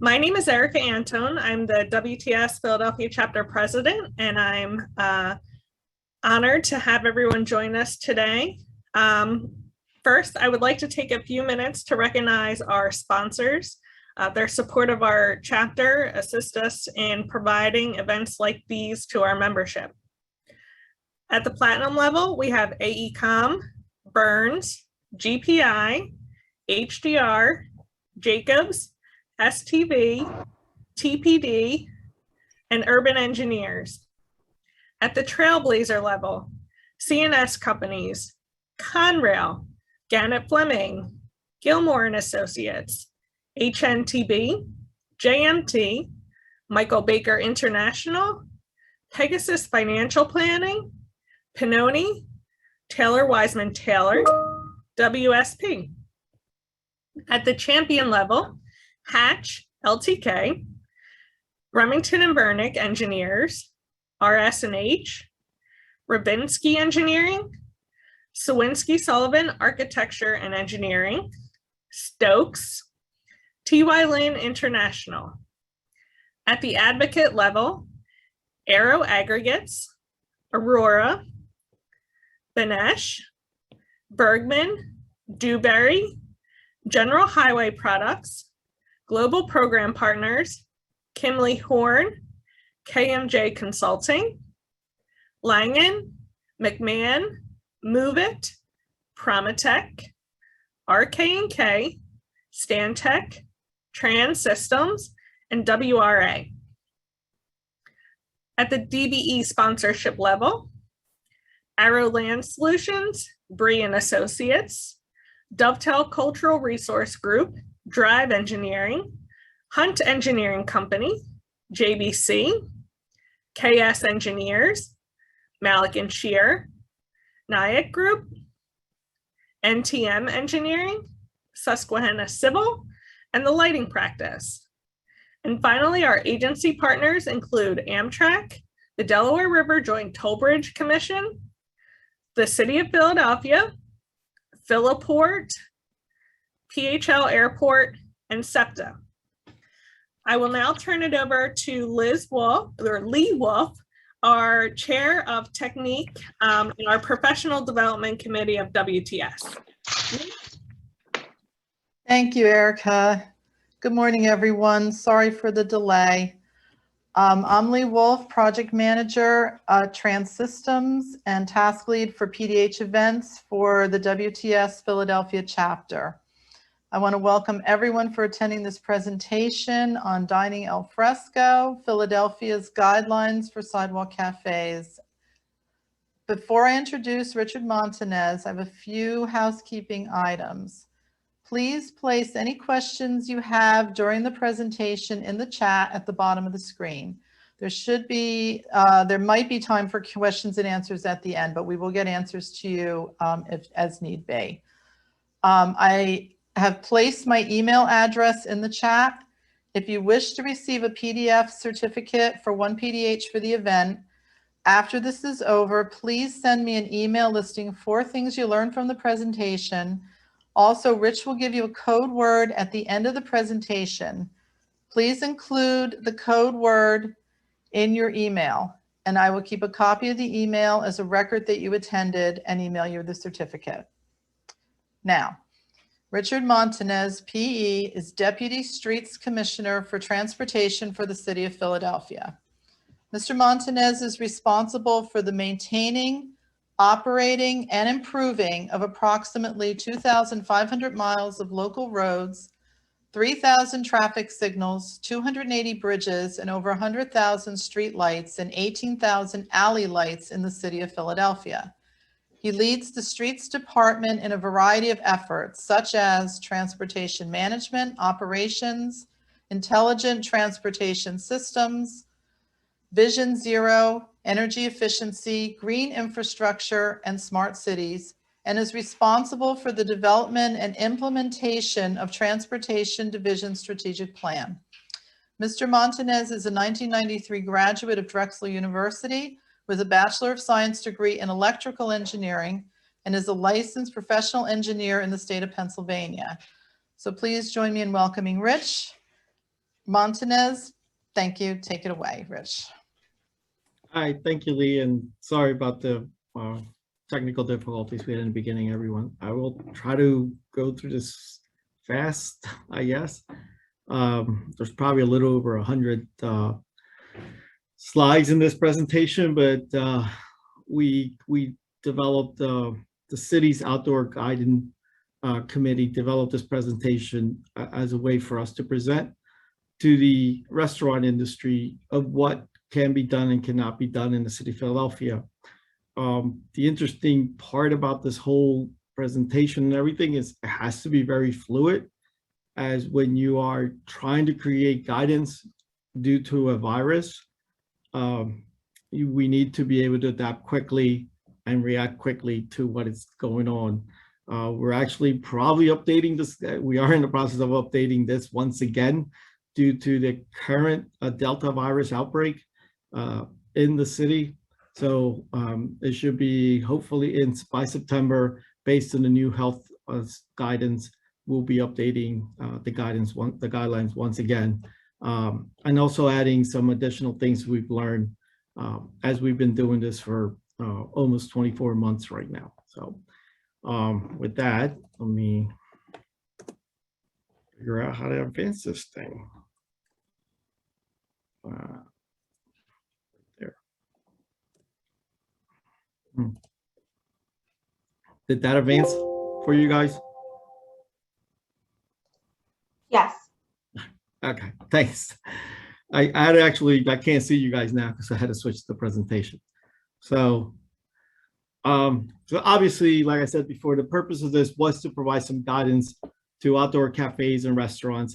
My name is Erica Antone. I'm the WTS Philadelphia chapter president, and I'm honored to have everyone join us today. First, I would like to take a few minutes to recognize our sponsors. Their support of our chapter assists us in providing events like these to our membership. At the platinum level, we have AECOM, Burns, GPI, HDR, Jacobs, STV, TPD, and Urban Engineers. At the Trailblazer level, CNS companies, Conrail, Gannett Fleming, Gilmore and Associates, HNTB, JMT, Michael Baker International, Pegasus Financial Planning, Pinoni, Taylor Wiseman Taylor, WSP. At the champion level, Hatch, LTK, Remington and Bernick Engineers, RS&H, Rabinsky Engineering, Sawinski Sullivan Architecture and Engineering, Stokes, TY Lin International. At the advocate level, Aero Aggregates, Aurora, Benesh, Bergman, Dewberry, General Highway Products, Global Program Partners, Kimley Horn, KMJ Consulting, Langen, McMahon, Move It, Promatech, RK&K, Stantec, Trans Systems, and WRA. At the DBE sponsorship level, Arrow Land Solutions, Bree and Associates, Dovetail Cultural Resource Group, Drive Engineering, Hunt Engineering Company, JBC, KS Engineers, Malik and Shear, Nyack Group, NTM Engineering, Susquehanna Civil, and the Lighting Practice. And finally, our agency partners include Amtrak, the Delaware River Joint Toll Bridge Commission, the City of Philadelphia, Philiport, PHL Airport, and SEPTA. I will now turn it over to Lee Wolf, our Chair of Technique in our Professional Development Committee of WTS. Thank you, Erica. Good morning, everyone. Sorry for the delay. I'm Lee Wolf, Project Manager, Trans Systems, and Task Lead for PDH events for the WTS Philadelphia chapter. I want to welcome everyone for attending this presentation on Dining al Fresco, Philadelphia's Guidelines for Sidewalk Cafes. Before I introduce Richard Montanez, I have a few housekeeping items. Please place any questions you have during the presentation in the chat at the bottom of the screen. There might be time for questions and answers at the end, but we will get answers to you as need be. I have placed my email address in the chat. If you wish to receive a PDF certificate for 1PDH for the event, after this is over, please send me an email listing 4 things you learned from the presentation. Also, Rich will give you a code word at the end of the presentation. Please include the code word in your email, and I will keep a copy of the email as a record that you attended and email you the certificate. Now, Richard Montanez, PE, is Deputy Streets Commissioner for Transportation for the City of Philadelphia. Mr. Montanez is responsible for the maintaining, operating, and improving of approximately 2,500 miles of local roads, 3,000 traffic signals, 280 bridges, and over 100,000 street lights and 18,000 alley lights in the City of Philadelphia. He leads the Streets Department in a variety of efforts, such as transportation management, operations, intelligent transportation systems, Vision Zero, energy efficiency, green infrastructure, and smart cities, and is responsible for the development and implementation of Transportation Division Strategic Plan. Mr. Montanez is a 1993 graduate of Drexel University with a Bachelor of Science degree in Electrical Engineering and is a licensed professional engineer in the state of Pennsylvania. So please join me in welcoming Rich. Montanez, thank you. Take it away, Rich. Hi, thank you, Lee, and sorry about the technical difficulties we had in the beginning, everyone. I will try to go through this fast, I guess. There's probably a little over 100 slides in this presentation, but we developed the city's outdoor guidance committee developed this presentation as a way for us to present to the restaurant industry of what can be done and cannot be done in the city of Philadelphia. The interesting part about this whole presentation and everything is it has to be very fluid, as when you are trying to create guidance due to a virus, we need to be able to adapt quickly and react quickly to what is going on. We're actually probably updating this. We are in the process of updating this once again due to the current Delta virus outbreak in the city. So it should be hopefully by September, based on the new health guidance, we'll be updating the guidelines once again, and also adding some additional things we've learned as we've been doing this for almost 24 months right now. So with that, let me figure out how to advance this thing. There. Did that advance for you guys? Yes. Okay, thanks. I can't see you guys now because I had to switch the presentation. So obviously, like I said before, the purpose of this was to provide some guidance to outdoor cafes and restaurants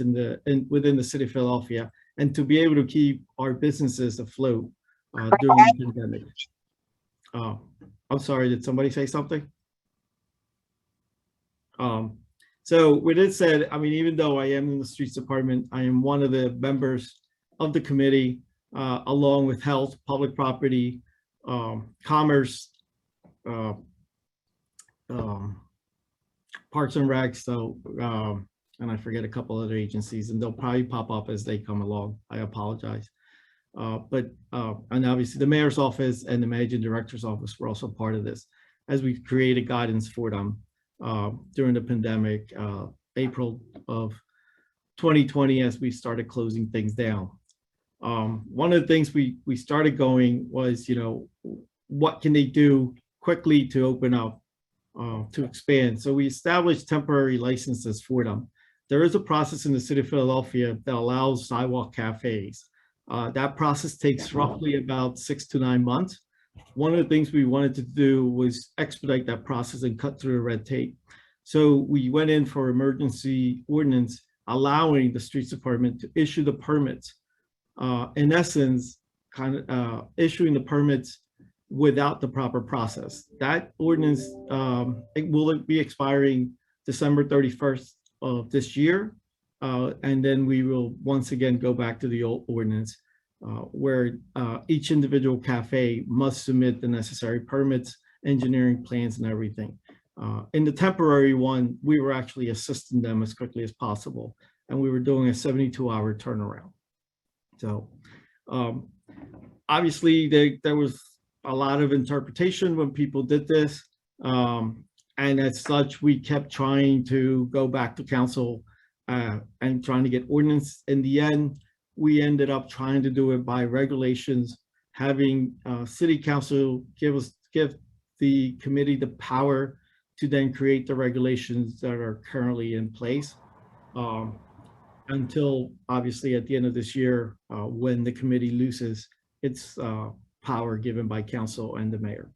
within the city of Philadelphia, and to be able to keep our businesses afloat during the pandemic. I'm sorry, did somebody say something? So with it said, I mean, even though I am in the streets department, I am one of the members of the committee, along with health, public property, commerce, Parks and Recs, so and I forget a couple other agencies, and they'll probably pop up as they come along. I apologize. And obviously the mayor's office and the managing director's office were also part of this as we created guidance for them during the pandemic, April of 2020, as we started closing things down. One of the things we started going was, what can they do quickly to open up, to expand? So we established temporary licenses for them. There is a process in the city of Philadelphia that allows sidewalk cafes. That process takes roughly about 6 to 9 months. One of the things we wanted to do was expedite that process and cut through the red tape. So we went in for emergency ordinance, allowing the streets department to issue the permits. In essence, issuing the permits without the proper process. That ordinance it will be expiring December 31st of this year. And then we will once again go back to the old ordinance where each individual cafe must submit the necessary permits, engineering plans, and everything. In the temporary one, we were actually assisting them as quickly as possible, and we were doing a 72-hour turnaround. So obviously there was a lot of interpretation when people did this. And as such, we kept trying to go back to council and trying to get ordinance. In the end, we ended up trying to do it by regulations, having city council give the committee the power to then create the regulations that are currently in place. Until obviously at the end of this year, when the committee loses its power given by council and the mayor.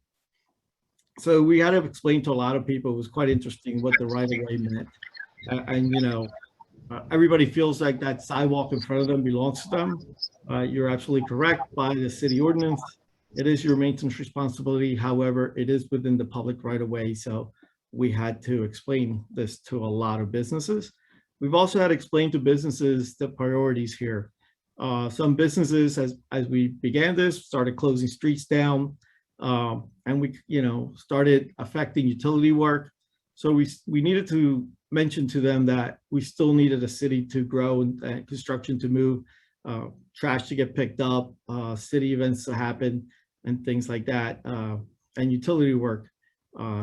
So we had to explain to a lot of people. It was quite interesting what the right of way meant. And everybody feels like that sidewalk in front of them belongs to them. You're absolutely correct. By the city ordinance, it is your maintenance responsibility. However, it is within the public right of way. So we had to explain this to a lot of businesses. We've also had to explain to businesses the priorities here. Some businesses, as we began this, started closing streets down, and we, started affecting utility work. So we needed to mentioned to them that we still needed a city to grow and construction to move, trash to get picked up, city events to happen, and things like that, and utility work,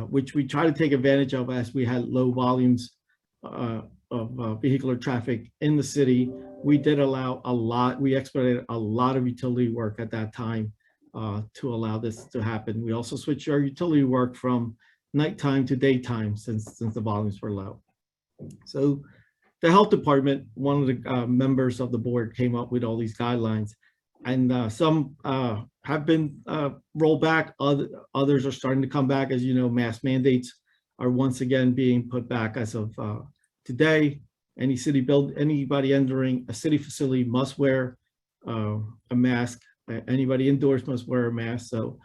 which we try to take advantage of as we had low volumes of vehicular traffic in the city. We did allow a lot, we expedited a lot of utility work at that time to allow this to happen. We also switched our utility work from nighttime to daytime since the volumes were low. So the health department, one of the members of the board came up with all these guidelines, and some have been rolled back. Others are starting to come back. As you know, mask mandates are once again being put back as of today. Anybody entering a city facility must wear a mask. Anybody indoors must wear a mask. So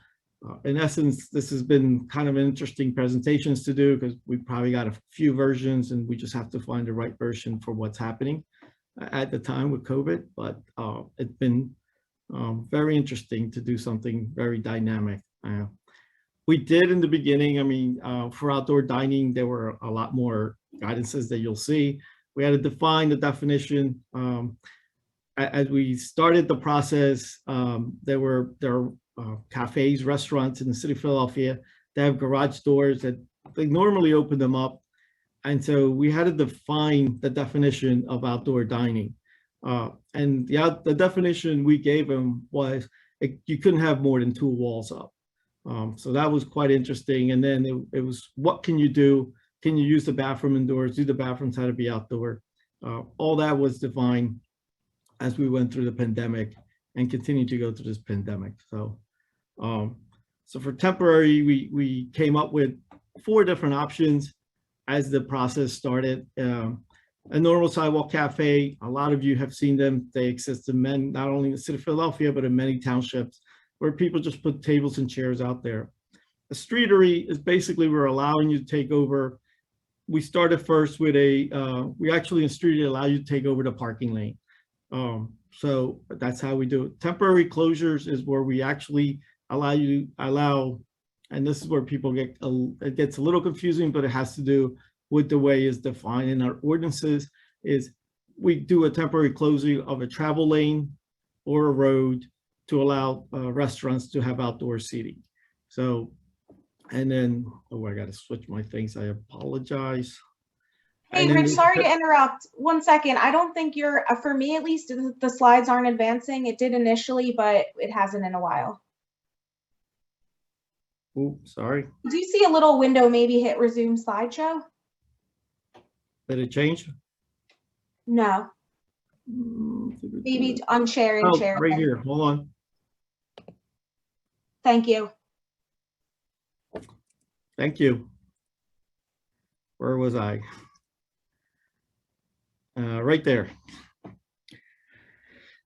in essence, this has been kind of interesting presentations to do because we probably got a few versions and we just have to find the right version for what's happening at the time with COVID. But it's been very interesting to do something very dynamic. We did in the beginning, I mean, for outdoor dining, there were a lot more guidances that you'll see. We had to define the definition. As we started the process, there are cafes, restaurants in the city of Philadelphia that have garage doors that they normally open them up. And so we had to define the definition of outdoor dining. And the definition we gave them was you couldn't have more than 2 walls up. So that was quite interesting. And then it was, what can you do? Can you use the bathroom indoors? Do the bathrooms have to be outdoor? All that was defined as we went through the pandemic and continue to go through this pandemic. So, so for temporary, we came up with 4 different options as the process started. A normal sidewalk cafe, a lot of you have seen them. They exist in not only in the city of Philadelphia, but in many townships where people just put tables and chairs out there. A streetery is basically we're allowing you to take over. We started first with we actually in streetery allow you to take over the parking lane. So that's how we do it. Temporary closures is where we actually allow, and this is where people it gets a little confusing, but it has to do with the way it's defined in our ordinances. Is we do a temporary closing of a travel lane or a road to allow restaurants to have outdoor seating. So, and then, oh, I got to switch my things. I apologize. Hey, Rich, sorry to interrupt. 1 second. I don't think for me at least, the slides aren't advancing. It did initially, but it hasn't in a while. Oh, sorry. Do you see a little window maybe hit resume slideshow? Did it change? No. Maybe unshare and share. Right here. Hold on. Thank you. Thank you. Where was I? Right there.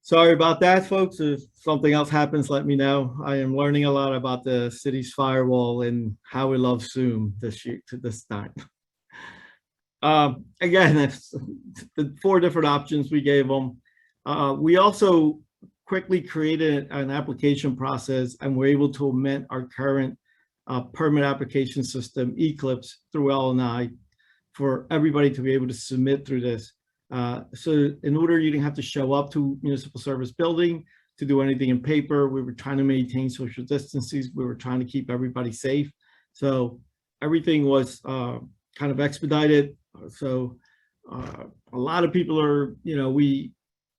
Sorry about that, folks. If something else happens, let me know. I am learning a lot about the city's firewall and how we love Zoom this time. Again, that's the 4 different options we gave them. We also quickly created an application process and we're able to amend our current permit application system, Eclipse, through L&I for everybody to be able to submit through this. So in order, you didn't have to show up to municipal service building to do anything in paper. We were trying to maintain social distances. We were trying to keep everybody safe. So everything was kind of expedited. So a lot of people are, we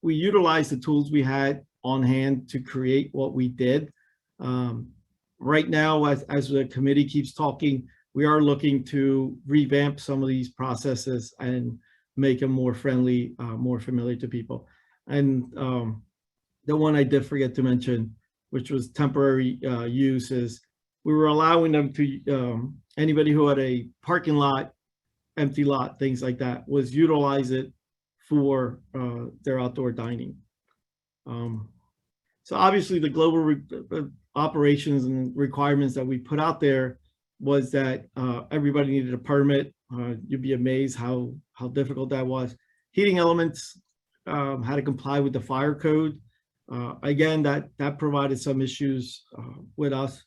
utilized the tools we had on hand to create what we did. Right now, as the committee keeps talking, we are looking to revamp some of these processes and make them more friendly, more familiar to people. And the one I did forget to mention, which was temporary use, is we were allowing them to, anybody who had a parking lot, empty lot, things like that, was utilize it for their outdoor dining. So obviously the global operations and requirements that we put out there was that everybody needed a permit. You'd be amazed how difficult that was. Heating elements had to comply with the fire code. Again, that provided some issues with us,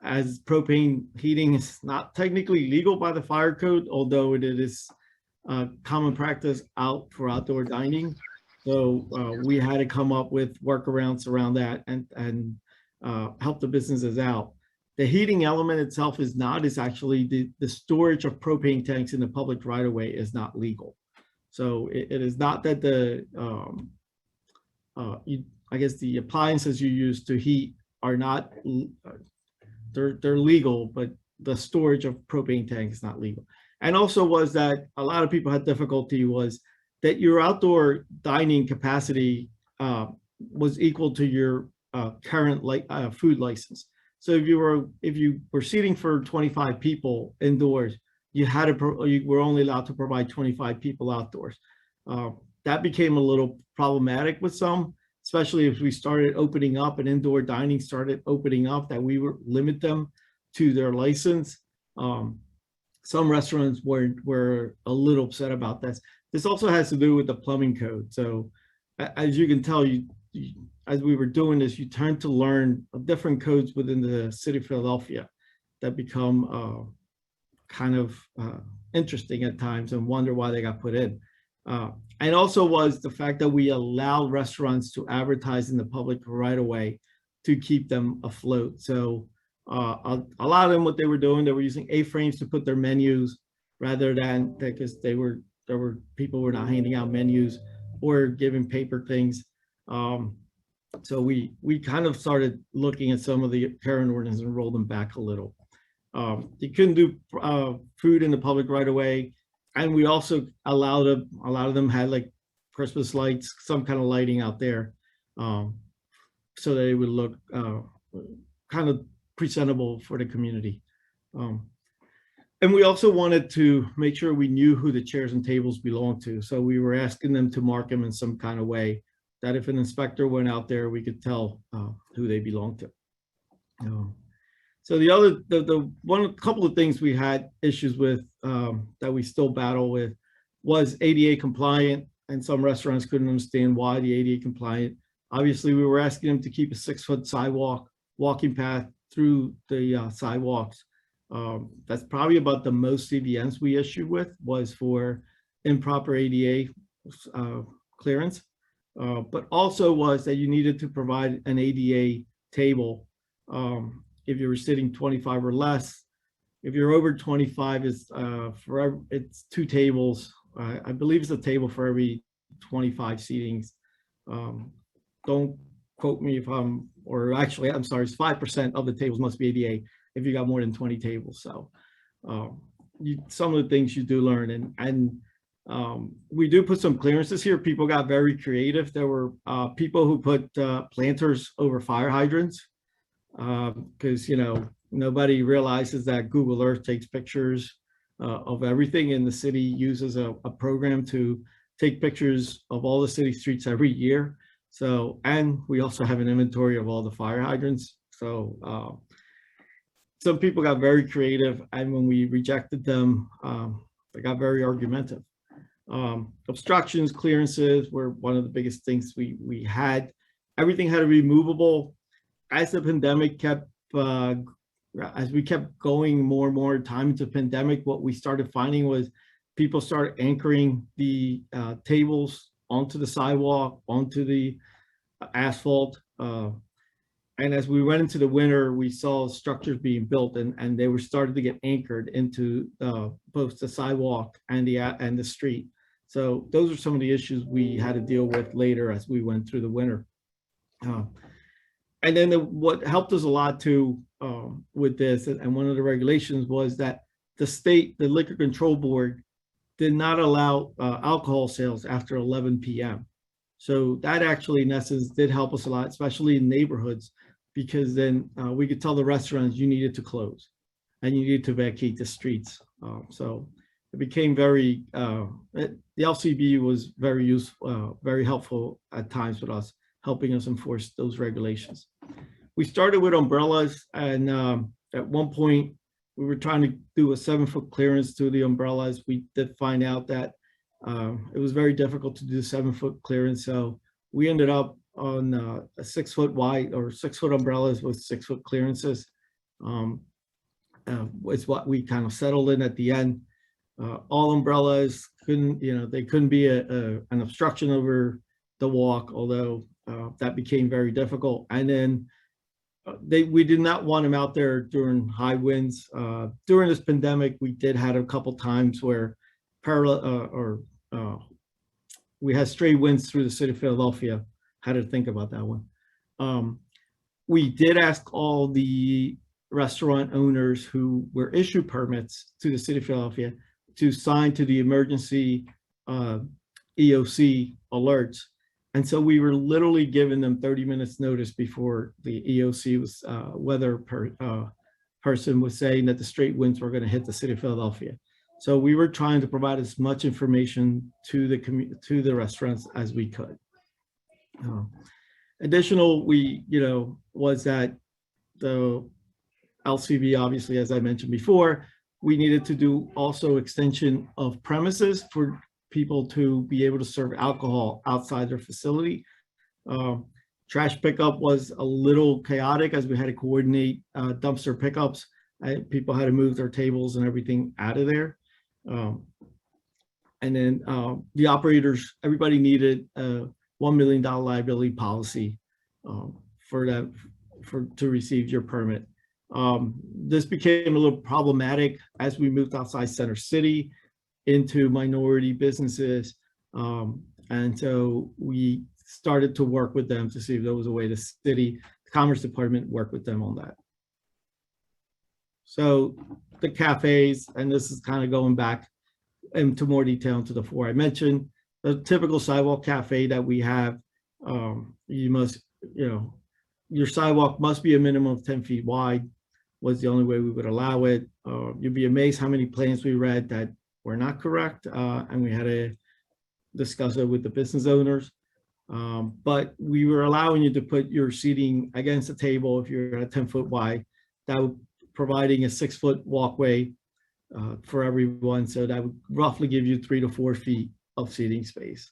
as propane heating is not technically legal by the fire code, although it is common practice out for outdoor dining. So we had to come up with workarounds around that and help the businesses out. The heating element itself is not, it's actually the storage of propane tanks in the public right of way is not legal. So it is not that the, I guess the appliances you use to heat are not, they're legal, but the storage of propane tank is not legal. And also was that a lot of people had difficulty was that your outdoor dining capacity was equal to your current food license. So if you were seating for 25 people indoors, you were only allowed to provide 25 people outdoors. That became a little problematic with some, especially if we started opening up and indoor dining started opening up, that we would limit them to their license. Some restaurants were a little upset about this. This also has to do with the plumbing code. So as you can tell, as we were doing this, you tend to learn different codes within the city of Philadelphia that become kind of interesting at times and wonder why they got put in. And also was the fact that we allow restaurants to advertise in the public right away to keep them afloat. So a lot of them, what they were doing, they were using A-frames to put their menus rather than, because there were people were not handing out menus or giving paper things. So we kind of started looking at some of the current ordinances and rolled them back a little. You couldn't do food in the public right away. And we also allowed a lot of them had like Christmas lights, some kind of lighting out there, so that it would look kind of presentable for the community. And we also wanted to make sure we knew who the chairs and tables belonged to. So we were asking them to mark them in some kind of way that if an inspector went out there, we could tell who they belonged to. So the couple of things we had issues with that we still battle with was ADA compliant, and some restaurants couldn't understand why the ADA compliant. Obviously, we were asking them to keep a 6-foot sidewalk, walking path through the sidewalks. That's probably about the most CVNs we issued with was for improper ADA clearance, but also was that you needed to provide an ADA table if you were sitting 25 or less. If you're over 25, it's 2 tables. I believe it's a table for every 25 seatings. Don't quote me if I'm, or actually, I'm sorry, it's 5% of the tables must be ADA if you got more than 20 tables. So some of the things you do learn, and we do put some clearances here. People got very creative. There were people who put planters over fire hydrants because, you know, nobody realizes that Google Earth takes pictures of everything, and the city uses a program to take pictures of all the city streets every year. So, and we also have an inventory of all the fire hydrants. So some people got very creative, and when we rejected them, they got very argumentative. Obstructions, clearances were one of the biggest things we had. Everything had to be movable. As the pandemic kept, as we kept going more and more time into the pandemic, what we started finding was people started anchoring the tables onto the sidewalk, onto the asphalt. And as we went into the winter, we saw structures being built, and they were starting to get anchored into both the sidewalk and the street. So those are some of the issues we had to deal with later as we went through the winter. And then what helped us a lot too with this, and one of the regulations was that the state, the Liquor Control Board, did not allow alcohol sales after 11 p.m. So that actually, in essence, did help us a lot, especially in neighborhoods, because then we could tell the restaurants you needed to close and you needed to vacate the streets. So it became very, the LCB was very useful, very helpful at times with us, helping us enforce those regulations. We started with umbrellas, and at one point we were trying to do a 7-foot clearance to the umbrellas. We did find out that it was very difficult to do the 7-foot clearance. So we ended up on a 6-foot wide or 6-foot umbrellas with 6-foot clearances. It's what we kind of settled in at the end. All umbrellas couldn't, they couldn't be an obstruction over the walk, although that became very difficult. And then we did not want them out there during high winds. During this pandemic, we did have a couple times where we had stray winds through the city of Philadelphia. How to think about that one. We did ask all the restaurant owners who were issued permits to the city of Philadelphia to sign to the emergency EOC alerts. And so we were literally giving them 30 minutes notice before the EOC was weather person was saying that the straight winds were going to hit the city of Philadelphia. So we were trying to provide as much information to the restaurants as we could. Additional, was that the LCV, obviously, as I mentioned before, we needed to do also extension of premises for people to be able to serve alcohol outside their facility. Trash pickup was a little chaotic as we had to coordinate dumpster pickups. People had to move their tables and everything out of there. And then the operators, everybody needed a $1 million liability policy to receive your permit. This became a little problematic as we moved outside Center City into minority businesses. And so we started to work with them to see if there was a way the Commerce Department worked with them on that. So the cafes, and this is kind of going back into more detail into the four I mentioned, the typical sidewalk cafe that we have, your sidewalk must be a minimum of 10 feet wide, was the only way we would allow it. You'd be amazed how many plans we read that were not correct, and we had to discuss it with the business owners. But we were allowing you to put your seating against the table if you're at 10 foot wide, that would providing a 6 foot walkway for everyone. So that would roughly give you 3 to 4 feet of seating space.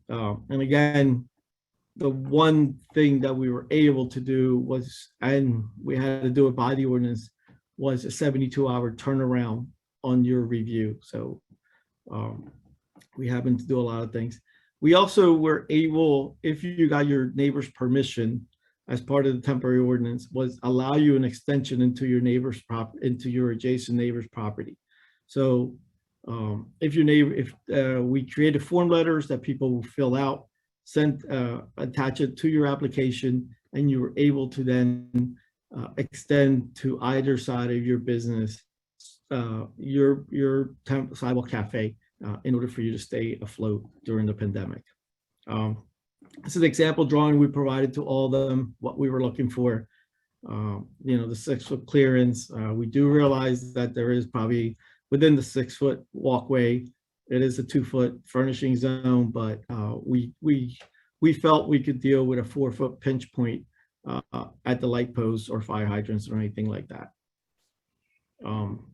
And again, the one thing that we were able to do was, and we had to do it by the ordinance, was a 72-hour turnaround on your review. So we happened to do a lot of things. We also were able, if you got your neighbor's permission as part of the temporary ordinance, was allow you an extension into your neighbor's into your adjacent neighbor's property. So if we created form letters that people will fill out, attach it to your application, and you were able to then extend to either side of your business, your sidewalk cafe, in order for you to stay afloat during the pandemic. This is an example drawing we provided to all of them, what we were looking for. The 6 foot clearance. We do realize that there is probably within the 6 foot walkway, it is a 2 foot furnishing zone, but we felt we could deal with a 4 foot pinch point at the light posts or fire hydrants or anything like that.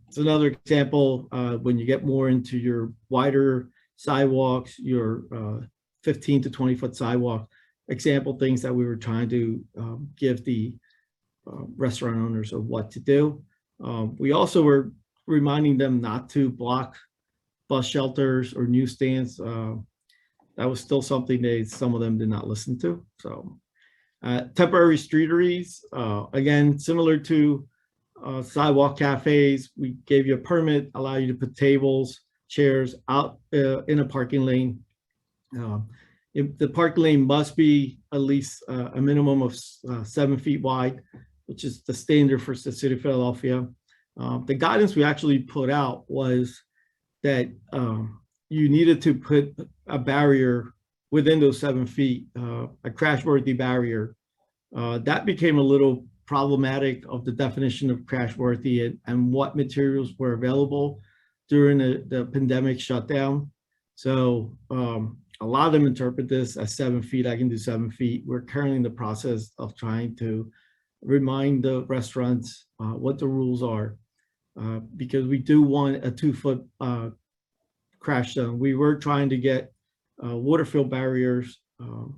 It's another example when you get more into your wider sidewalks, your 15 to 20 foot sidewalk, example things that we were trying to give the restaurant owners of what to do. We also were reminding them not to block bus shelters or newsstands. That was still something some of them did not listen to. So temporary streeteries, again, similar to sidewalk cafes, we gave you a permit, allow you to put tables, chairs out in a parking lane. If the parking lane must be at least a minimum of 7 feet wide, which is the standard for the city of Philadelphia. The guidance we actually put out was that you needed to put a barrier within those 7 feet, a crash-worthy barrier. That became a little problematic of the definition of crash-worthy and what materials were available during the pandemic shutdown. So a lot of them interpret this as 7 feet. I can do 7 feet. We're currently in the process of trying to remind the restaurants what the rules are, because we do want a 2 foot crash zone. We were trying to get water fill barriers,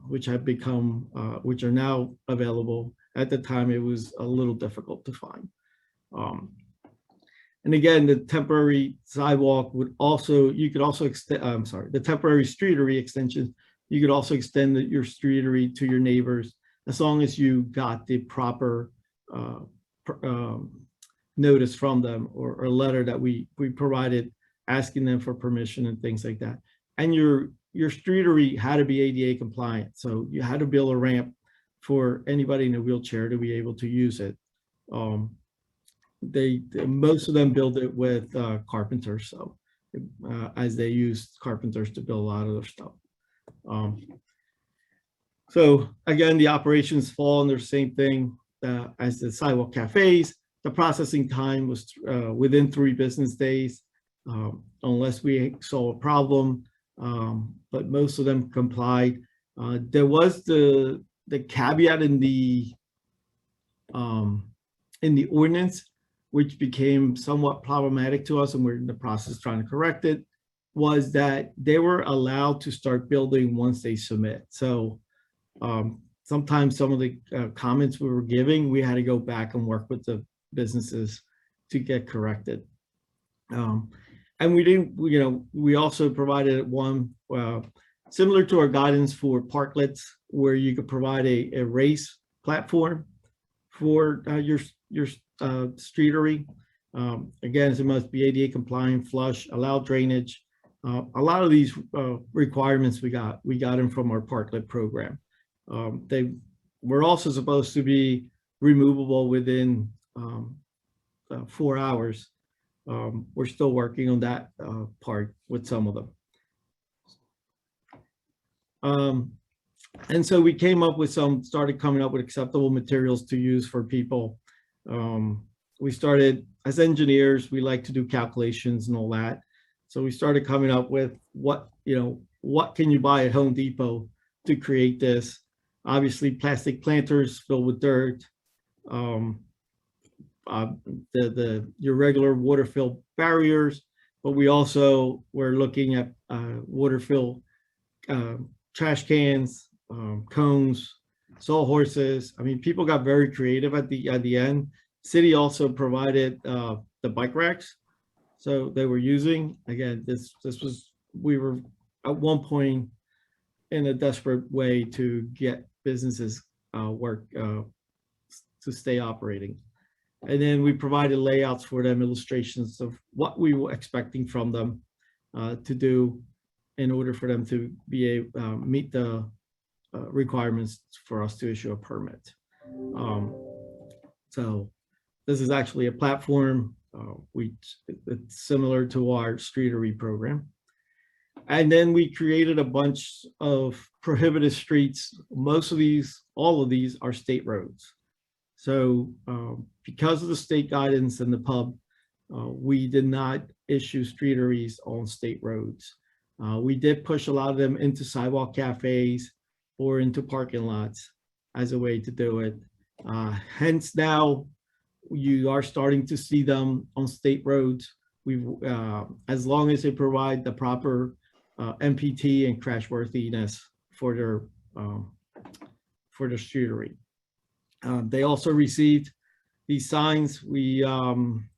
which have become, which are now available. At the time, it was a little difficult to find. And again, the temporary sidewalk would also, you could also extend, I'm sorry, the temporary streetery extension, you could also extend your streetery to your neighbors as long as you got the proper notice from them, or a letter that we provided asking them for permission and things like that. And your streetery had to be ADA compliant. So you had to build a ramp for anybody in a wheelchair to be able to use it. Most of them build it with carpenters, so as they use carpenters to build a lot of their stuff. So again, the operations fall under the same thing as the sidewalk cafes. The processing time was within 3 business days, unless we saw a problem, but most of them complied. There was the caveat in the ordinance, which became somewhat problematic to us, and we're in the process trying to correct it, was that they were allowed to start building once they submit. So sometimes some of the comments we were giving, we had to go back and work with the businesses to get corrected. And we didn't, we also provided one similar to our guidance for parklets, where you could provide a race platform for your streetery. Again, it must be ADA compliant, flush, allow drainage. A lot of these requirements we got them from our parklet program. They were also supposed to be removable within 4 hours. We're still working on that part with some of them. And so we came up with started coming up with acceptable materials to use for people. We started, as engineers, we like to do calculations and all that. So we started coming up with what can you buy at Home Depot to create this? Obviously, plastic planters filled with dirt, your regular water-filled barriers, but we also were looking at water-filled trash cans, cones, sawhorses. I mean, people got very creative at the end. City also provided the bike racks, so they were using. Again, we were at one point in a desperate way to get businesses work to stay operating. And then we provided layouts for them, illustrations of what we were expecting from them to do in order for them to be able to meet the requirements for us to issue a permit. So this is actually a platform. It's similar to our streetery program. And then we created a bunch of prohibited streets. All of these are state roads. So because of the state guidance and the pub, we did not issue streeteries on state roads. We did push a lot of them into sidewalk cafes or into parking lots as a way to do it. Hence now you are starting to see them on state roads. As long as they provide the proper MPT and crashworthiness for their streetery. They also received these signs.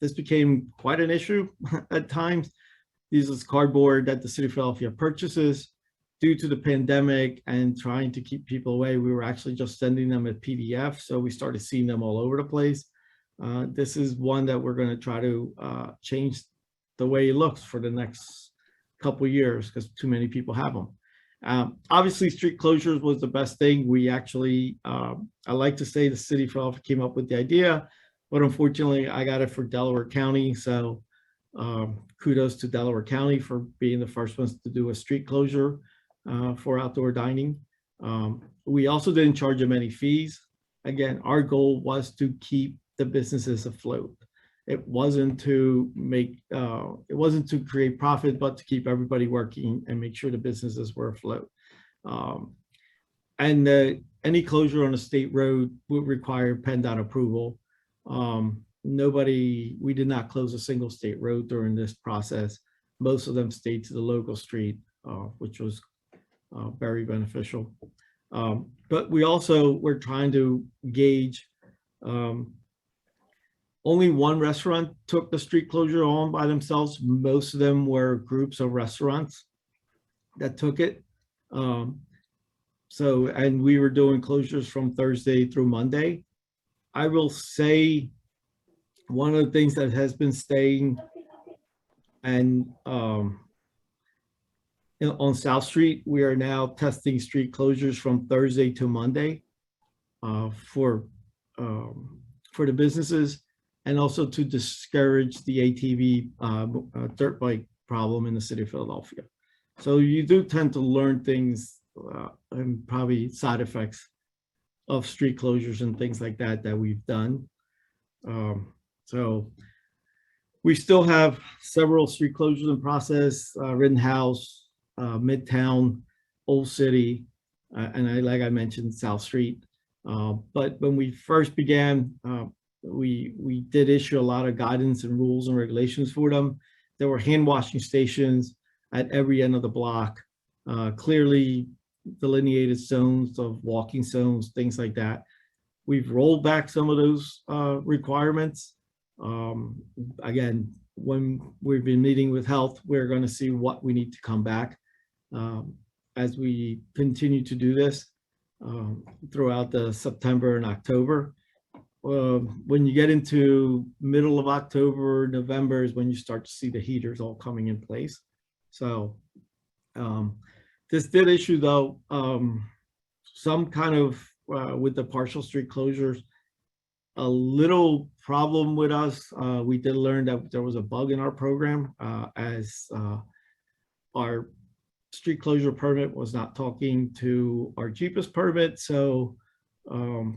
This became quite an issue at times. These is cardboard that the city of Philadelphia purchases. Due to the pandemic and trying to keep people away, we were actually just sending them a PDF. So we started seeing them all over the place. This is one that we're going to try to change the way it looks for the next couple of years because too many people have them. Obviously, street closures was the best thing. We actually, I like to say the city of Philadelphia came up with the idea, but unfortunately I got it for Delaware County. So kudos to Delaware County for being the first ones to do a street closure for outdoor dining. We also didn't charge them any fees. Again, our goal was to keep the businesses afloat. It wasn't to create profit, but to keep everybody working and make sure the businesses were afloat. And any closure on a state road would require PennDOT approval. We did not close a single state road during this process. Most of them stayed to the local street, which was very beneficial. But we also were trying to gauge Only one restaurant took the street closure on by themselves. Most of them were groups of restaurants that took it. And we were doing closures from Thursday through Monday. I will say one of the things that has been staying and on South Street, we are now testing street closures from Thursday to Monday for the businesses, and also to discourage the ATV dirt bike problem in the city of Philadelphia. So you do tend to learn things and probably side effects of street closures and things like that that we've done. So we still have several street closures in process, Rittenhouse, Midtown, Old City, and like I mentioned, South Street. But when we first began, we did issue a lot of guidance and rules and regulations for them. There were hand washing stations at every end of the block, clearly delineated zones of walking zones, things like that. We've rolled back some of those requirements. Again, when we've been meeting with health, we're going to see what we need to come back as we continue to do this throughout the September and October. When you get into middle of October, November is when you start to see the heaters all coming in place. So this did issue, though, some kind of, with the partial street closures, a little problem with us. We did learn that there was a bug in our program as our street closure permit was not talking to our cheapest permit. So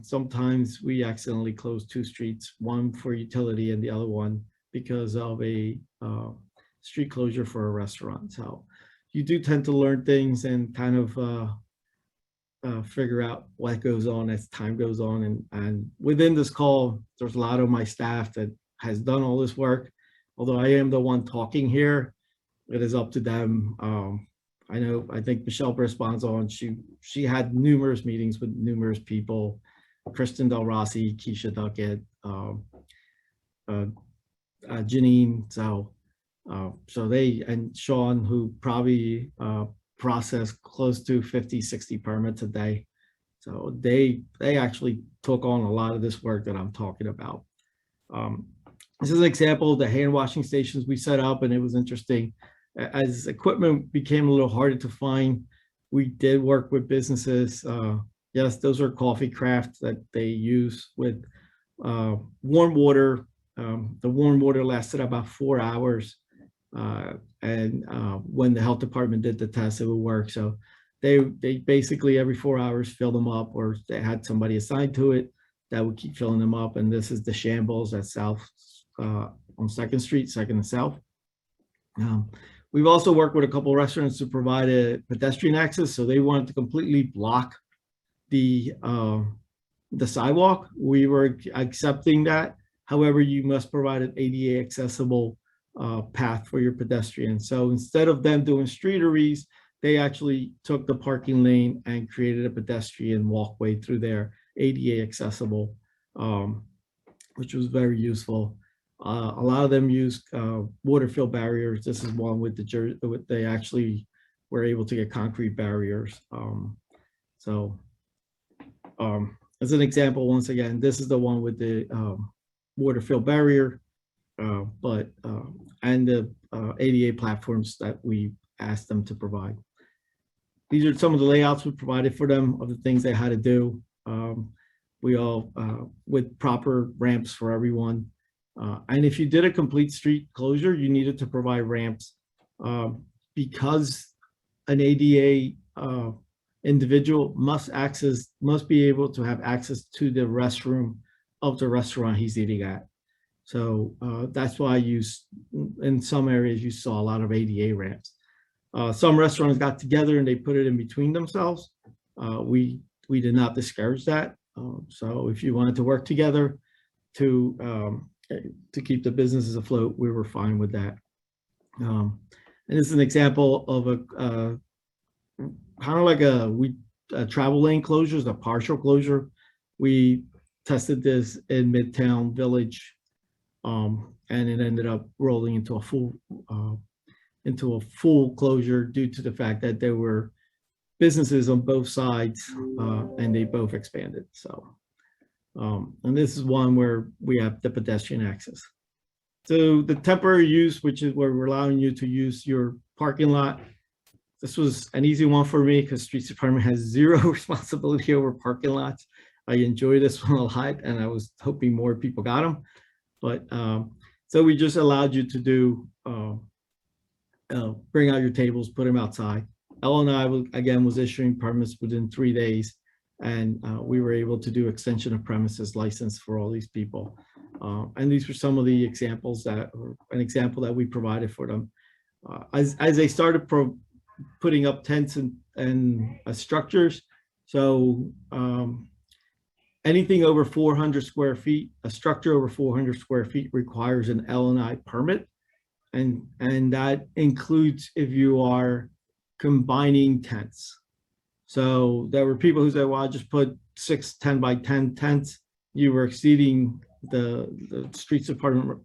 sometimes we accidentally closed two streets, one for utility and the other one because of a street closure for a restaurant. So you do tend to learn things and kind of figure out what goes on as time goes on. And within this call, there's a lot of my staff that has done all this work. Although I am the one talking here, it is up to them. I think Michelle Brisbon's on. She had numerous meetings with numerous people, Kristen Del Rossi, Keisha Duckett, Janine. So they, and Sean, who probably process close to 50, 60 permits a day. So they actually took on a lot of this work that I'm talking about. This is an example of the hand washing stations we set up, and it was interesting. As equipment became a little harder to find, we did work with businesses. Yes, those are coffee crafts that they use with warm water. The warm water lasted about 4 hours. And when the health department did the test, it would work. So they basically every 4 hours fill them up, or they had somebody assigned to it that would keep filling them up. And this is the shambles at South on 2nd Street, 2nd and South. We've also worked with a couple of restaurants to provide a pedestrian access. So they wanted to completely block the sidewalk. We were accepting that. However, you must provide an ADA accessible path for your pedestrians. So instead of them doing streeteries, they actually took the parking lane and created a pedestrian walkway through there, ADA accessible, which was very useful. A lot of them use water fill barriers. This is one with they actually were able to get concrete barriers. As an example, once again, this is the one with the water fill barrier. And the ADA platforms that we asked them to provide. These are some of the layouts we provided for them of the things they had to do. We all, with proper ramps for everyone. And if you did a complete street closure, you needed to provide ramps because an ADA individual must be able to have access to the restroom of the restaurant he's eating at. So that's why in some areas you saw a lot of ADA ramps. Some restaurants got together and they put it in between themselves. We did not discourage that. So if you wanted to work together to keep the businesses afloat, we were fine with that. And this is an example of a kind of like a travel lane closures, a partial closure. We tested this in Midtown Village And it ended up rolling into a full closure due to the fact that there were businesses on both sides, and they both expanded. So, and this is one where we have the pedestrian access. So the temporary use, which is where we're allowing you to use your parking lot. This was an easy one for me because streets department has zero responsibility over parking lots. I enjoy this one a lot, and I was hoping more people got them. But so we just allowed you to do, bring out your tables, put them outside. L&I again was issuing permits within 3 days, and we were able to do extension of premises license for all these people. And these were some of the examples or an example that we provided for them. As they started putting up tents and structures, so anything over 400 square feet, a structure over 400 square feet requires an L&I permit, and that includes if you are combining tents. So there were people who said, well, I'll just put 6 10 by 10 tents. You were exceeding the streets department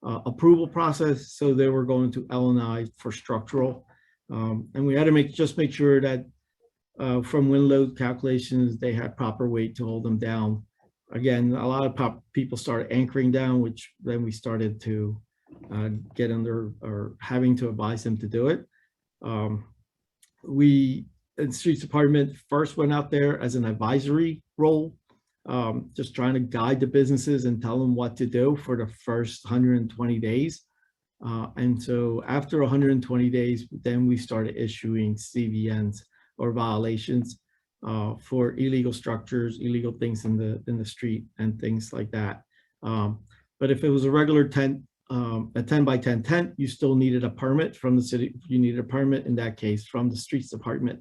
approval process, so they were going to L&I for structural. And we had to make sure that from wind load calculations, they had proper weight to hold them down. Again, a lot of people started anchoring down, which then we started to get under, or having to advise them to do it. We, in streets department, first went out there as an advisory role, just trying to guide the businesses and tell them what to do for the first 120 days. And so after 120 days, then we started issuing CVNs or violations for illegal structures, illegal things in the street and things like that. But if it was a regular tent, a 10 by 10 tent, you still needed a permit from the city. You needed a permit in that case from the streets department.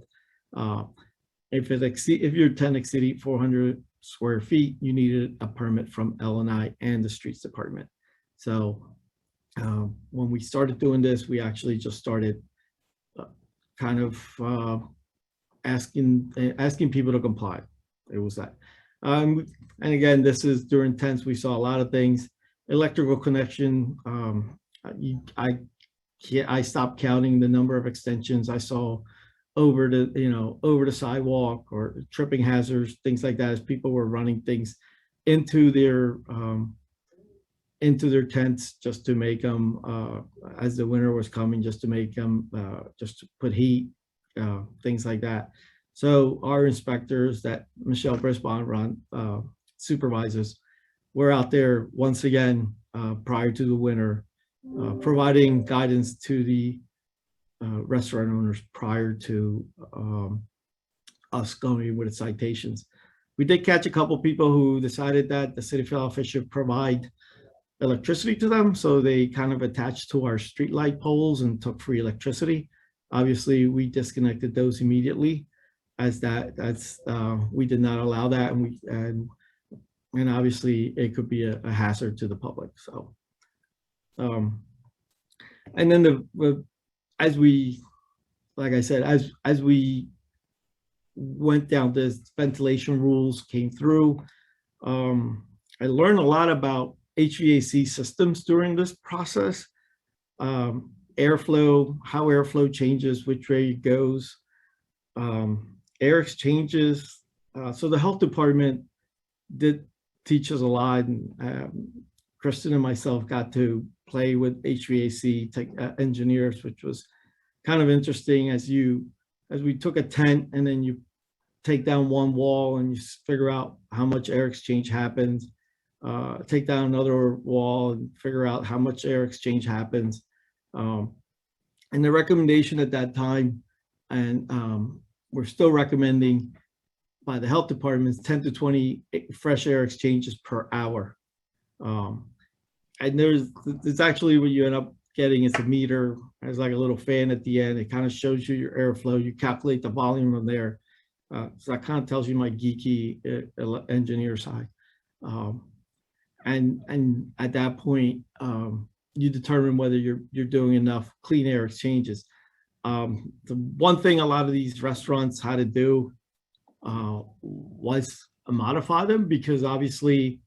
If your tent exceeded 400 square feet, you needed a permit from L&I and the streets department. So when we started doing this, we actually just started kind of asking people to comply. It was that. And again, this is during tents. We saw a lot of things. Electrical connection. I stopped counting the number of extensions I saw over the sidewalk, or tripping hazards, things like that, as people were running things into their tents just to make them, as the winter was coming, just to make them, just to put heat, things like that. So our inspectors that Michelle Brisbane supervises, we're out there once again prior to the winter, providing guidance to the restaurant owners prior to us going with citations. We did catch a couple people who decided that the city of Philadelphia should provide electricity to them, so they kind of attached to our street light poles and took free electricity. Obviously, we disconnected those immediately, as we did not allow that, and obviously it could be a hazard to the public. So, and then as we went down, this ventilation rules came through. I learned a lot about HVAC systems during this process. Airflow, how airflow changes, which way it goes, air exchanges. So the health department did teach us a lot, and Kristen and myself got to play with HVAC engineers, which was kind of interesting as we took a tent and then you take down one wall and you figure out how much air exchange happens, take down another wall and figure out how much air exchange happens. And the recommendation at that time, and we're still recommending by the health departments, 10 to 20 fresh air exchanges per hour. And there's actually what you end up getting is a meter. There's like a little fan at the end. It kind of shows you your airflow. You calculate the volume from there. So that kind of tells you my geeky engineer side. And at that point, you determine whether you're doing enough clean air exchanges. The one thing a lot of these restaurants had to do was modify them, because obviously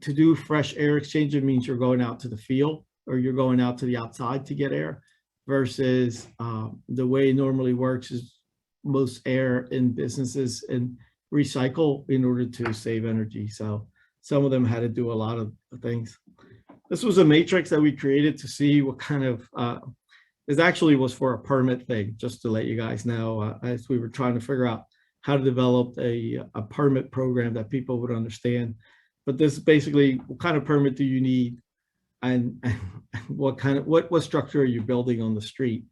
to do fresh air exchange, it means you're going out to the field or you're going out to the outside to get air, versus the way it normally works is most air in businesses and recycle in order to save energy. So some of them had to do a lot of things. This was a matrix that we created to see what kind of, this actually was for a permit thing, just to let you guys know, as we were trying to figure out how to develop a permit program that people would understand. But this is basically, what kind of permit do you need, and what structure are you building on the street?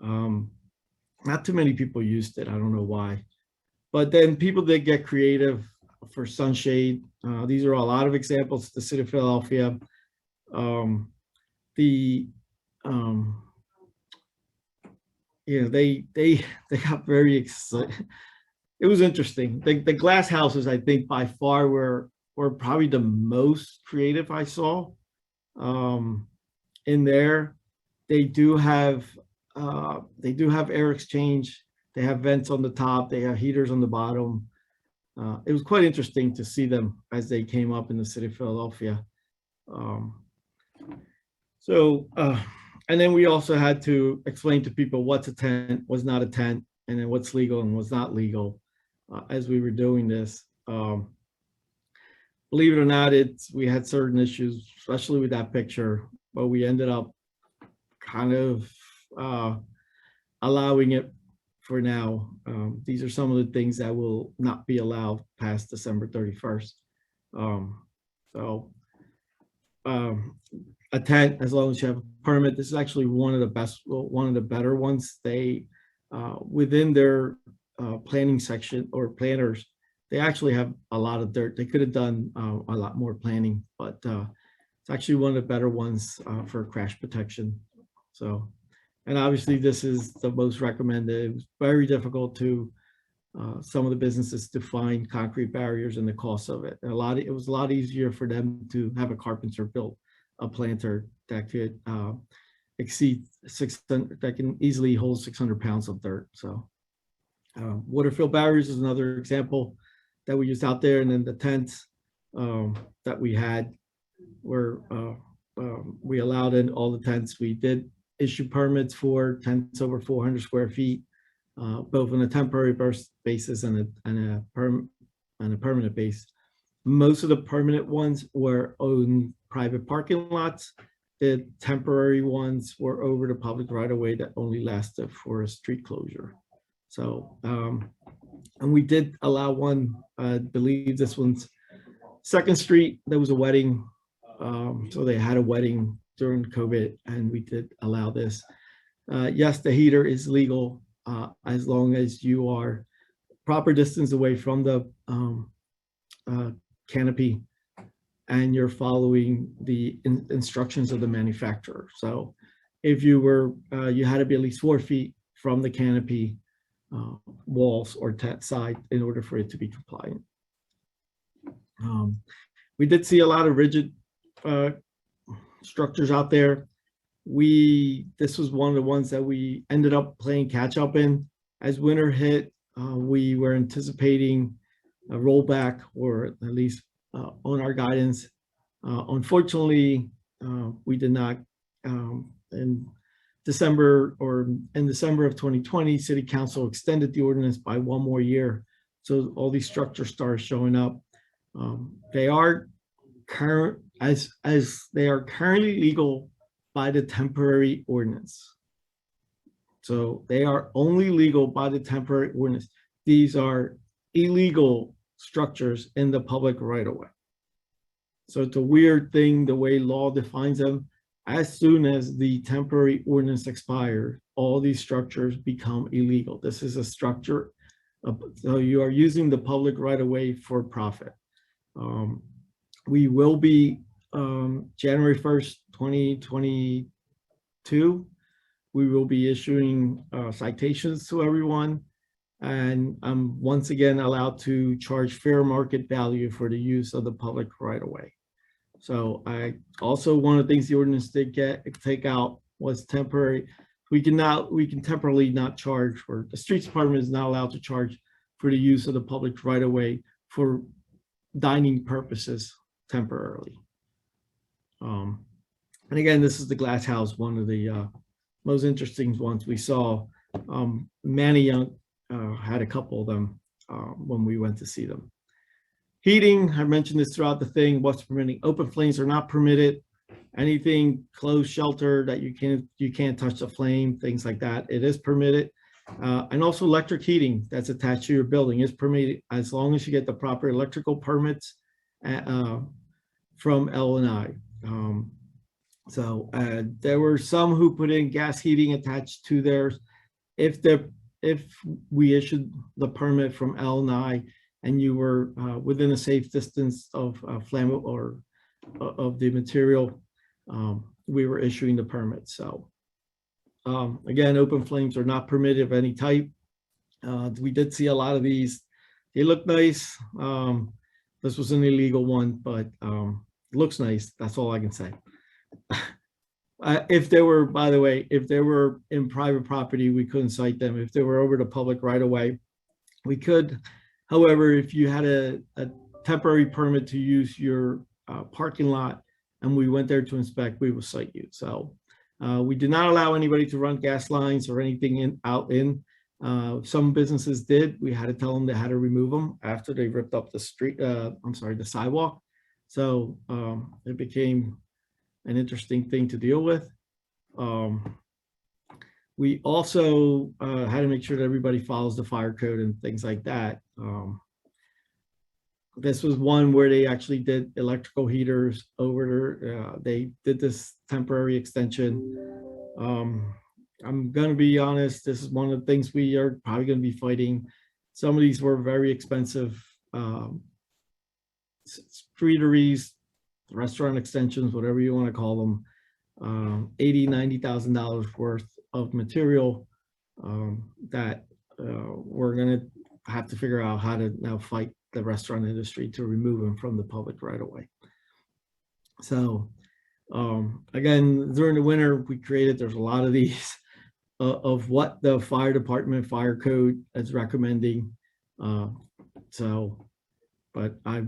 Not too many people used it. I don't know why. But then people did get creative for sunshade. These are a lot of examples. The city of Philadelphia. They got very excited. It was interesting. The glass houses, I think, by far were probably the most creative I saw. In there, they do have air exchange. They have vents on the top. They have heaters on the bottom. It was quite interesting to see them as they came up in the city of Philadelphia. And then we also had to explain to people what's a tent, what's not a tent, and then what's legal and what's not legal as we were doing this. Believe it or not, we had certain issues, especially with that picture, but we ended up kind of allowing it for now. These are some of the things that will not be allowed past December 31st. A tent, as long as you have a permit, this is actually one of the better ones. They, within their planning section or planners, they actually have a lot of dirt. They could have done a lot more planning, but it's actually one of the better ones for crash protection. So, and obviously this is the most recommended. It was very difficult to some of the businesses to find concrete barriers and the cost of it. It was a lot easier for them to have a carpenter build a planter that could exceed 600, that can easily hold 600 pounds of dirt. So water-filled barriers is another example that we used out there. And then the tents that we had were, we allowed in all the tents. We did issue permits for tents over 400 square feet, both on a temporary basis and a permanent base. Most of the permanent ones were on private parking lots. The temporary ones were over the public right of way that only lasted for a street closure. So, and we did allow one, I believe this one's 2nd Street. There was a wedding. So they had a wedding during COVID and we did allow this. Yes, the heater is legal as long as you are proper distance away from the canopy and you're following the instructions of the manufacturer. So if you were, you had to be at least 4 feet from the canopy walls or side in order for it to be compliant. We did see a lot of rigid structures out there. This was one of the ones that we ended up playing catch up in. As winter hit, we were anticipating a rollback, or at least on our guidance. Unfortunately, we did not. In December of 2020, City Council extended the ordinance by 1 more year. So all these structures started showing up. They are currently legal by the temporary ordinance. So they are only legal by the temporary ordinance. These are illegal structures in the public right of way. So it's a weird thing the way law defines them. As soon as the temporary ordinance expires, all these structures become illegal. This is a structure, so you are using the public right of way for profit. We will be January 1st, 2022. We will be issuing citations to everyone. And I'm once again allowed to charge fair market value for the use of the public right of way. So I also, one of the things the ordinance did take out was temporary. We can temporarily not charge, or the streets department is not allowed to charge for the use of the public right of way for dining purposes. temporarily. And again, this is the glass house, one of the most interesting ones we saw. Manny Young had a couple of them when we went to see them. Heating, I mentioned this throughout the thing, what's permitting. Open flames are not permitted. Anything closed shelter that you can't touch the flame, things like that, it is permitted. And also electric heating that's attached to your building is permitted as long as you get the proper electrical permits from L&I. So there were some who put in gas heating attached to theirs. If we issued the permit from L&I and you were within a safe distance of flame or of the material, we were issuing the permit. So again, open flames are not permitted of any type. We did see a lot of these. They look nice. This was an illegal one, but it looks nice. That's all I can say. If they were, by the way, if they were in private property, we couldn't cite them. If they were over the public right away, we could. However, if you had a temporary permit to use your parking lot and we went there to inspect, we will cite you. So we did not allow anybody to run gas lines or anything out in. Some businesses did. We had to tell them they had to remove them after they ripped up the street, the sidewalk. So it became an interesting thing to deal with. We also had to make sure that everybody follows the fire code and things like that. This was one where they actually did electrical heaters over there. They did this temporary extension. I'm going to be honest, this is one of the things we are probably going to be fighting. Some of these were very expensive streeteries, restaurant extensions, whatever you want to call them, $80,000, $90,000 worth of material that we're going to have to figure out how to now fight the restaurant industry to remove them from the public right away. So again, during the winter, there's a lot of these of what the fire department fire code is recommending. But I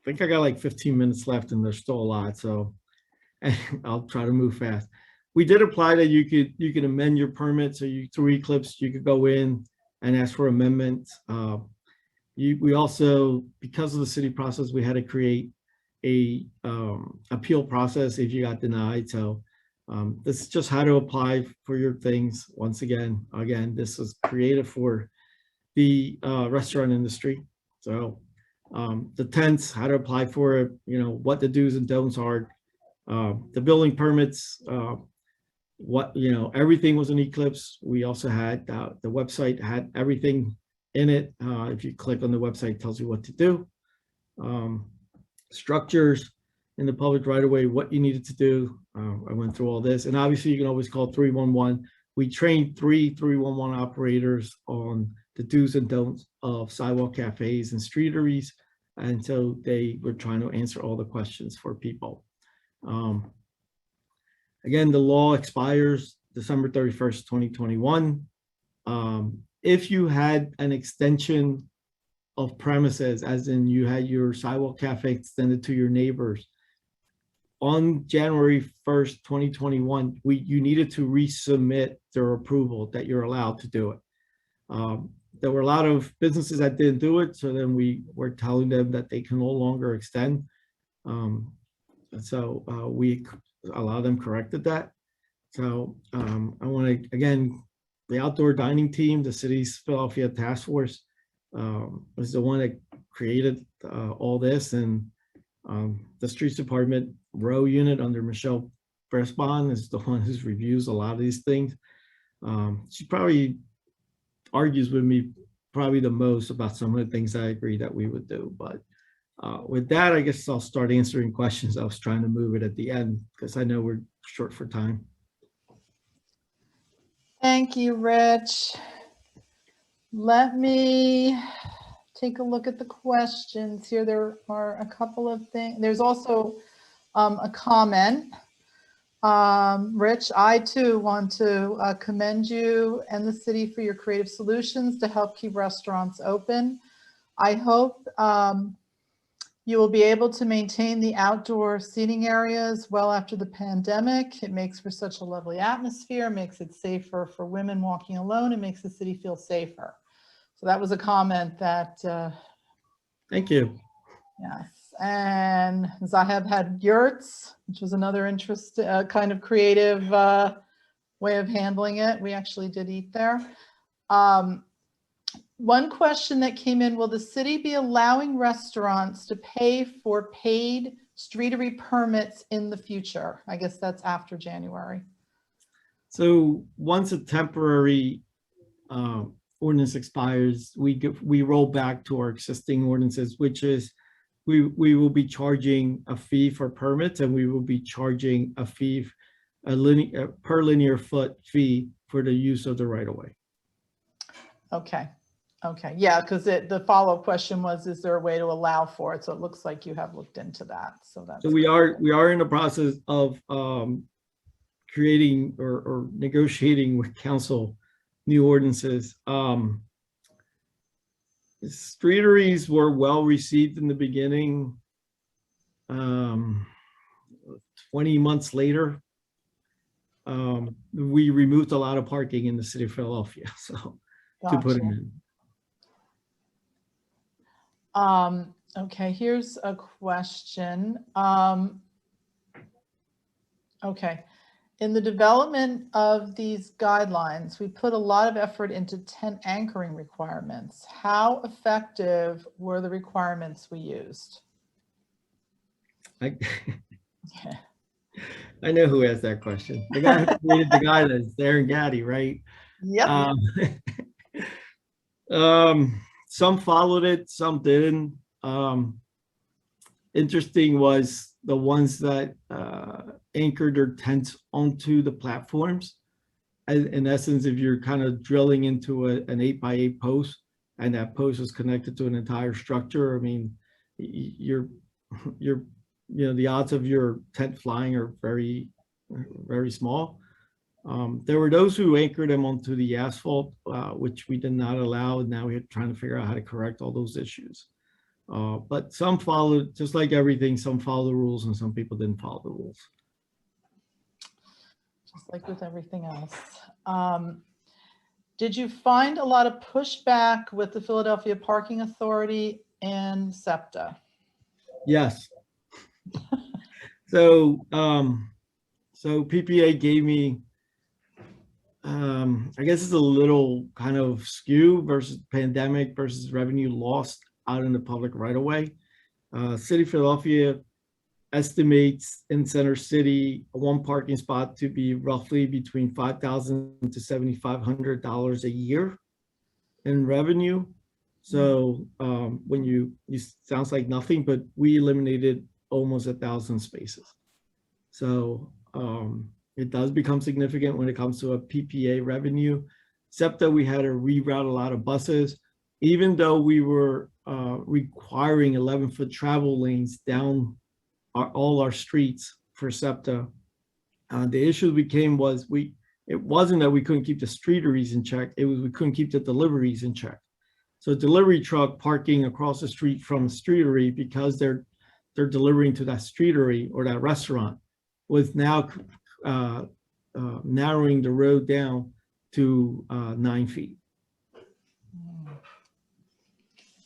think I got like 15 minutes left and there's still a lot, so I'll try to move fast. We did apply that you could amend your permit. So through Eclipse, you could go in and ask for amendments. We also, because of the city process, we had to create a appeal process if you got denied. So this is just how to apply for your things. Once again, this was created for the restaurant industry. So the tents, how to apply for it, what the do's and don'ts are, the building permits, everything was in Eclipse. We also had the website had everything in it. If you click on the website, it tells you what to do. Structures in the public right away, what you needed to do. I went through all this, and obviously you can always call 311. We trained 311 operators on the do's and don'ts of sidewalk cafes and streeteries, and so they were trying to answer all the questions for people. Again, the law expires December 31st, 2021. If you had an extension of premises, as in you had your sidewalk cafe extended to your neighbors, on January 1st, 2021, you needed to resubmit their approval that you're allowed to do it. There were a lot of businesses that didn't do it, so then we were telling them that they can no longer extend. A lot of them corrected that. So I want to, again, the outdoor dining team, the city's Philadelphia task force was the one that created all this, and the streets department row unit under Michelle Pressbon is the one who reviews a lot of these things. She probably argues with me probably the most about some of the things I agree that we would do. But with that, I guess I'll start answering questions. I was trying to move it at the end because I know we're short for time. Thank you, Rich. Let me take a look at the questions here. There are a couple of things. There's also a comment. Rich, I too want to commend you and the city for your creative solutions to help keep restaurants open. I hope You will be able to maintain the outdoor seating areas well after the pandemic. It makes for such a lovely atmosphere, makes it safer for women walking alone, and makes the city feel safer. So that was a comment that, Thank you. yes. And Zaheb had yurts, which was another kind of creative way of handling it. We actually did eat there. One question that came in, will the city be allowing restaurants to pay for paid streetery permits in the future? I guess that's after January. So once a temporary ordinance expires, we roll back to our existing ordinances, which is we will be charging a fee for permits, and we will be charging a fee, per linear foot fee for the use of the right of way. Okay. Okay. Yeah, because the follow-up question was, is there a way to allow for it? So it looks like you have looked into that. So that's So we are in the process of creating or negotiating with council new ordinances. Streeteries were well received in the beginning. 20 months later, we removed a lot of parking in the city of Philadelphia, so to put it in. Okay, here's a question. Okay, in the development of these guidelines, we put a lot of effort into tent anchoring requirements. How effective were the requirements we used? I know who asked that question. The guy who created the guidelines, Darren Gaddy, right? Yep. Some followed it, some didn't. Interesting was the ones that anchored their tents onto the platforms. In essence, if you're kind of drilling into an 8x8 post, and that post is connected to an entire structure, I mean, the odds of your tent flying are very, very small. There were those who anchored them onto the asphalt, which we did not allow. Now we're trying to figure out how to correct all those issues. But some followed, just like everything, some follow the rules and some people didn't follow the rules. Just like with everything else. Did you find a lot of pushback with the Philadelphia Parking Authority and SEPTA? Yes. So PPA gave me, I guess it's a little kind of skew versus pandemic versus revenue lost out in the public right away. City of Philadelphia estimates in Center City one parking spot to be roughly between $5,000 to $7,500 a year in revenue. So when you sounds like nothing, but we eliminated almost 1,000 spaces. So it does become significant when it comes to a PPA revenue. SEPTA, we had to reroute a lot of buses, even though we were requiring 11-foot travel lanes down all our streets for SEPTA. The issue became it wasn't that we couldn't keep the streeteries in check, it was we couldn't keep the deliveries in check. So delivery truck parking across the street from a streetery, because they're delivering to that streetery or that restaurant, was now narrowing the road down to 9 feet.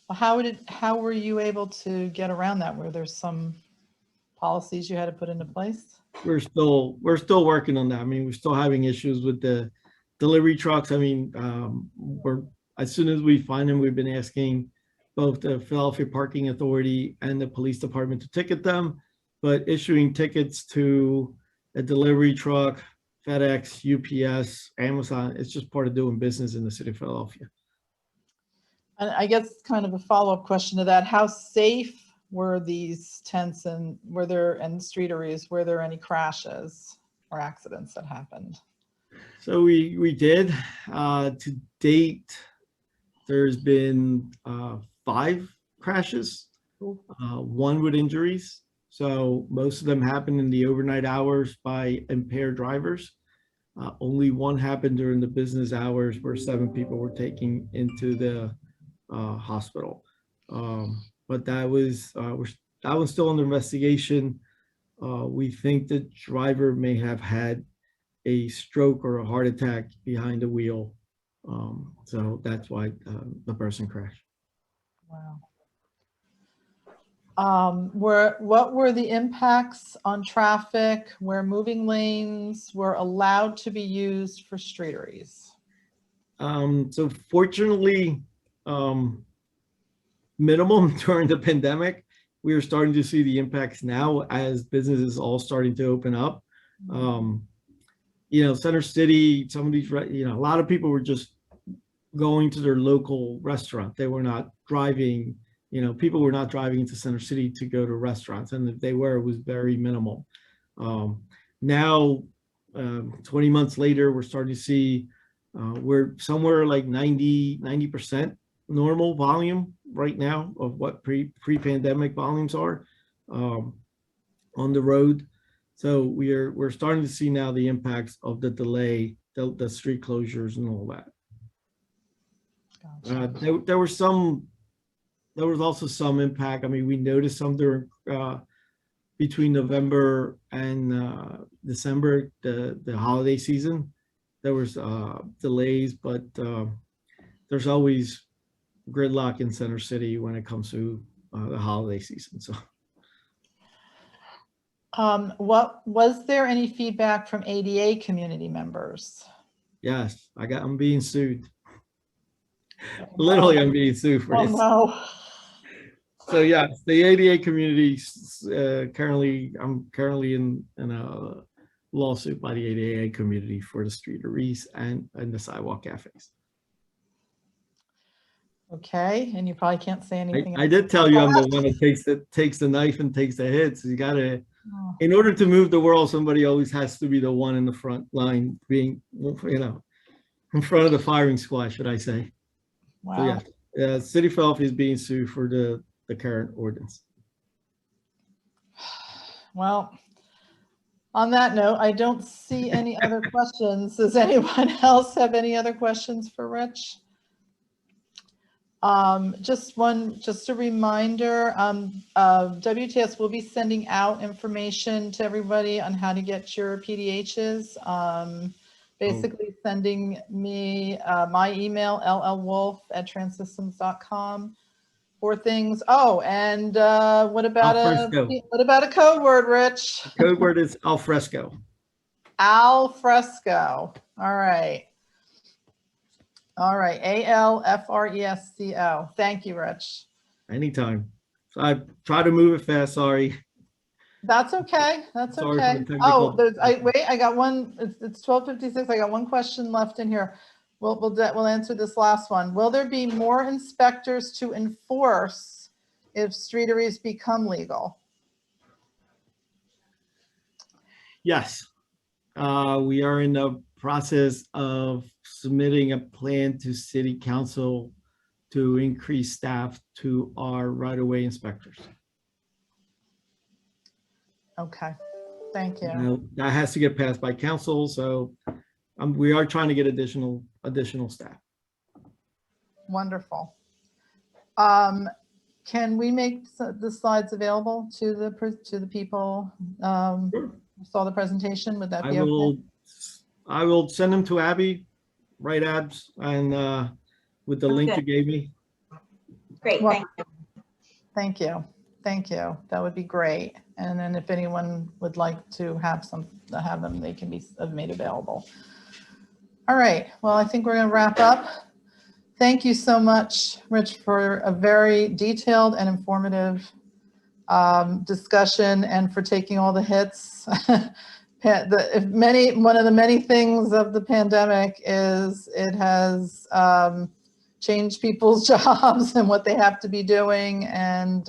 Well, how were you able to get around that? Were there some policies you had to put into place? We're still working on that. I mean, we're still having issues with the delivery trucks. I mean, as soon as we find them, we've been asking both the Philadelphia Parking Authority and the police department to ticket them, but issuing tickets to a delivery truck, FedEx, UPS, Amazon, it's just part of doing business in the city of Philadelphia. And I guess kind of a follow-up question to that, how safe were these tents and streeteries? Were there any crashes or accidents that happened? So we did. To date, there's been 5 crashes, 1 with injuries. So most of them happened in the overnight hours by impaired drivers. Only 1 happened during the business hours where 7 people were taken into the hospital. But that was, that one's still under investigation. We think the driver may have had a stroke or a heart attack behind the wheel. So that's why the person crashed. Wow. What were the impacts on traffic where moving lanes were allowed to be used for streeteries? So fortunately, minimum during the pandemic. We are starting to see the impacts now as businesses all starting to open up. You know, Center City, some of these, you know, a lot of people were just going to their local restaurant. They were not driving, you know, people were not driving into Center City to go to restaurants. And if they were, it was very minimal. Now, 20 months later, we're starting to see we're somewhere like 90% normal volume right now of what pre-pandemic volumes are on the road. So we're starting to see now the impacts of the delay, the street closures and all that. Gotcha. There was also some impact. I mean, we noticed some during between November and December, the holiday season. There was delays, but there's always gridlock in Center City when it comes to the holiday season. So. What was there any feedback from ADA community members? Yes, I'm being sued. Literally, I'm being sued for this. No. So yes, the ADA community I'm currently in a lawsuit by the ADA community for the streeteries and the sidewalk cafes. Okay, and you probably can't say anything. I did tell you I'm the one that takes the knife and takes the hits. You gotta, in order to move the world, somebody always has to be the one in the front line, being, you know, in front of the firing squad, should I say? Wow. So yeah, City of Philadelphia is being sued for the current ordinance. Well, on that note, I don't see any other questions. Does anyone else have any other questions for Rich? Just a reminder, WTS will be sending out information to everybody on how to get your PDHs. Basically sending me my email, llwolf@transsystems.com for things. Oh, and what about a code word, Rich? Code word is al fresco. Al fresco. All right. All right, ALFRESCO. Thank you, Rich. Anytime. So I try to move it fast. Sorry. That's okay. That's Sorry okay. for the Oh, technical. wait. I got one. It's 12:56. I got one question left in here. We'll answer this last one. Will there be more inspectors to enforce if streeteries become legal? Yes. We are in the process of submitting a plan to City Council to increase staff to our right-of-way inspectors. Okay, thank you. Now, that has to get passed by council, so we are trying to get additional staff. Wonderful. Can we make the slides available to the people Sure. who saw the presentation? Would that be okay? I will send them to Abby, right, Abs, and with the link you gave me. Great, Well, thank you. Thank you. Thank you. That would be great. And then if anyone would like to have them, they can be made available. All right. Well, I think we're going to wrap up. Thank you so much, Rich, for a very detailed and informative discussion and for taking all the hits. One of the many things of the pandemic is it has changed people's jobs and what they have to be doing. And,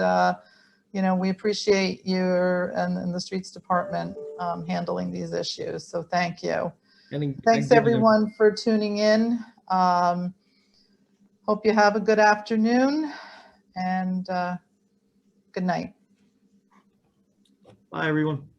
you know, we appreciate you and the streets department handling these issues. So thank you. Thanks everyone for tuning in. Hope you have a good afternoon and good night. Bye, everyone.